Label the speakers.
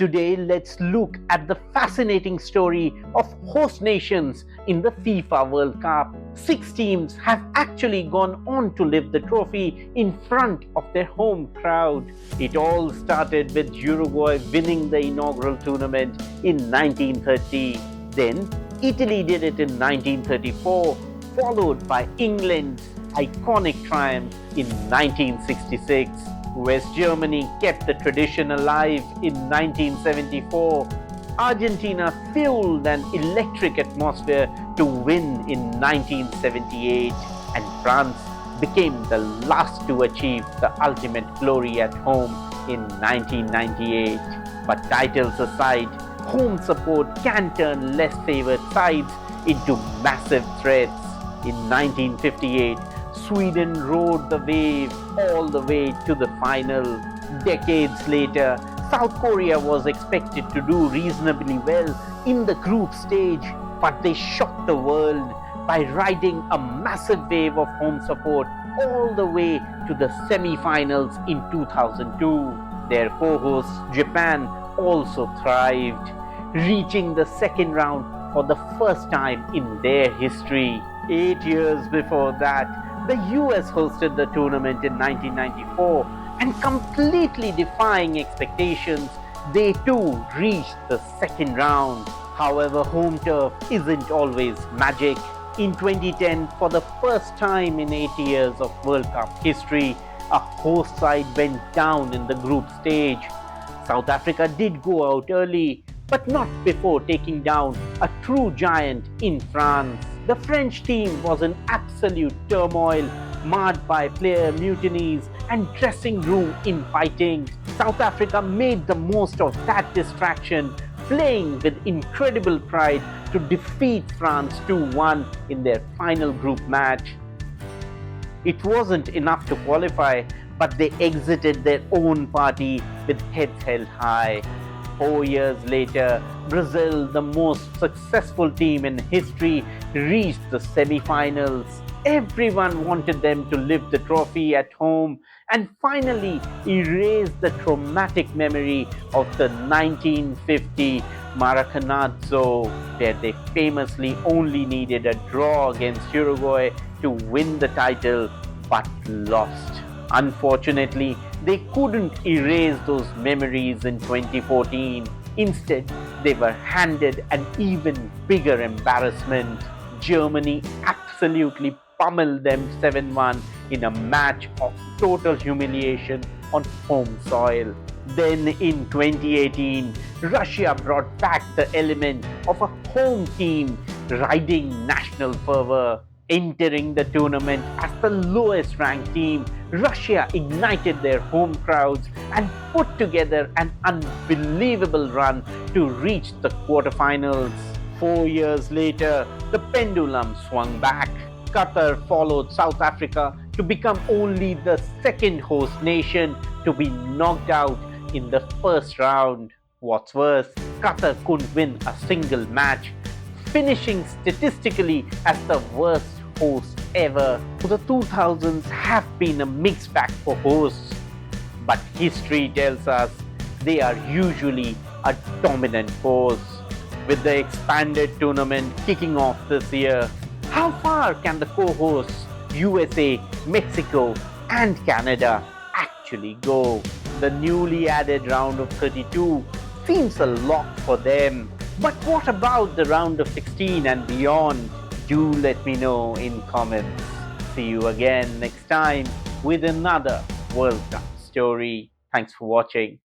Speaker 1: Today, let's look at the fascinating story of host nations in the FIFA World Cup. 6 teams have actually gone on to lift the trophy in front of their home crowd. It all started with Uruguay winning the inaugural tournament in 1930. Then, Italy did it in 1934, followed by England's iconic triumph in 1966. West Germany kept the tradition alive in 1974. Argentina fueled an electric atmosphere to win in 1978, and France became the last to achieve the ultimate glory at home in 1998. But titles aside, home support can turn less favored sides into massive threats. In 1958, Sweden rode the wave all the way to the final. Decades later, South Korea was expected to do reasonably well in the group stage, but they shocked the world by riding a massive wave of home support all the way to the semi-finals in 2002. Their co-hosts, Japan, also thrived, reaching the second round for the first time in their history. 8 years before that, the US hosted the tournament in 1994, and completely defying expectations, they too reached the second round. However, home turf isn't always magic. In 2010, for the first time in 8 years of World Cup history, a host side went down in the group stage. South Africa did go out early, but not before taking down a true giant in France. The French team was in absolute turmoil, marred by player mutinies and dressing room infighting. South Africa made the most of that distraction, playing with incredible pride to defeat France 2-1 in their final group match. It wasn't enough to qualify, but they exited their own party with heads held high. 4 years later, Brazil, the most successful team in history, reached the semi-finals. Everyone wanted them to lift the trophy at home and finally erase the traumatic memory of the 1950 Maracanazo, where they famously only needed a draw against Uruguay to win the title, but lost. Unfortunately, they couldn't erase those memories in 2014. Instead, they were handed an even bigger embarrassment. Germany absolutely pummeled them 7-1 in a match of total humiliation on home soil. Then in 2018, Russia brought back the element of a home team riding national fervor. Entering the tournament as the lowest ranked team, Russia ignited their home crowds and put together an unbelievable run to reach the quarterfinals. 4 years later, the pendulum swung back. Qatar followed South Africa to become only the second host nation to be knocked out in the first round. What's worse, Qatar couldn't win a single match, finishing statistically as the worst host ever. The 2000s have been a mixed bag for hosts, but history tells us they are usually a dominant force. With the expanded tournament kicking off this year, how far can the co-hosts USA, Mexico, and Canada actually go? The newly added round of 32 seems a lock for them. But what about the round of 16 and beyond? Do let me know in comments. See you again next time with another World Cup story. Thanks for watching.